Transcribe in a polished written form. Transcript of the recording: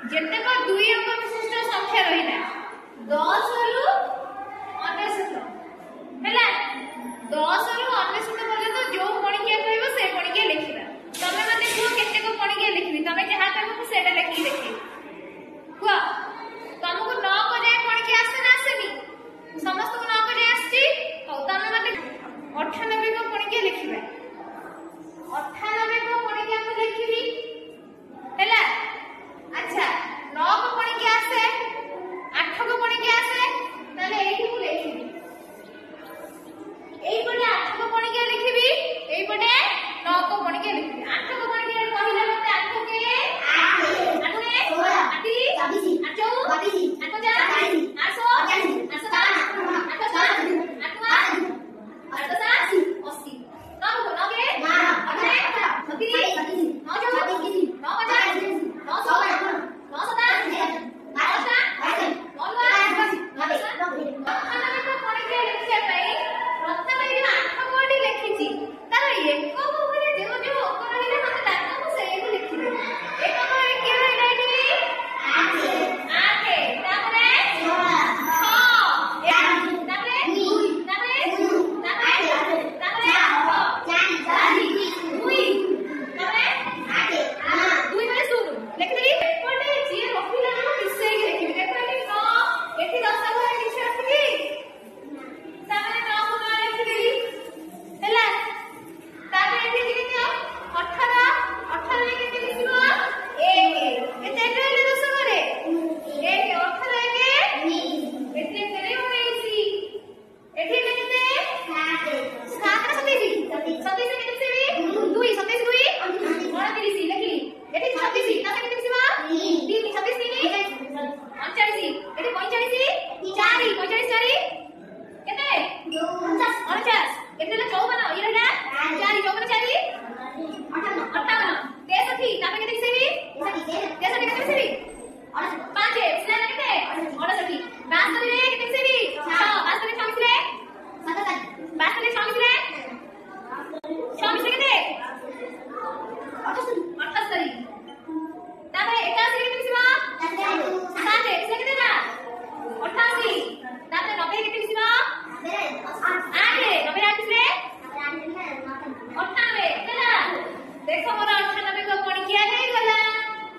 जेतेक 2 अंक विशिष्ट संख्या रहिला 10 रु 99 हैला 10 रु 99 पर्यंत जो पणिकिया कहबो से पणिकिया लिखिबा तमे माने को केते को पणिकिया लिखबी तमे जहा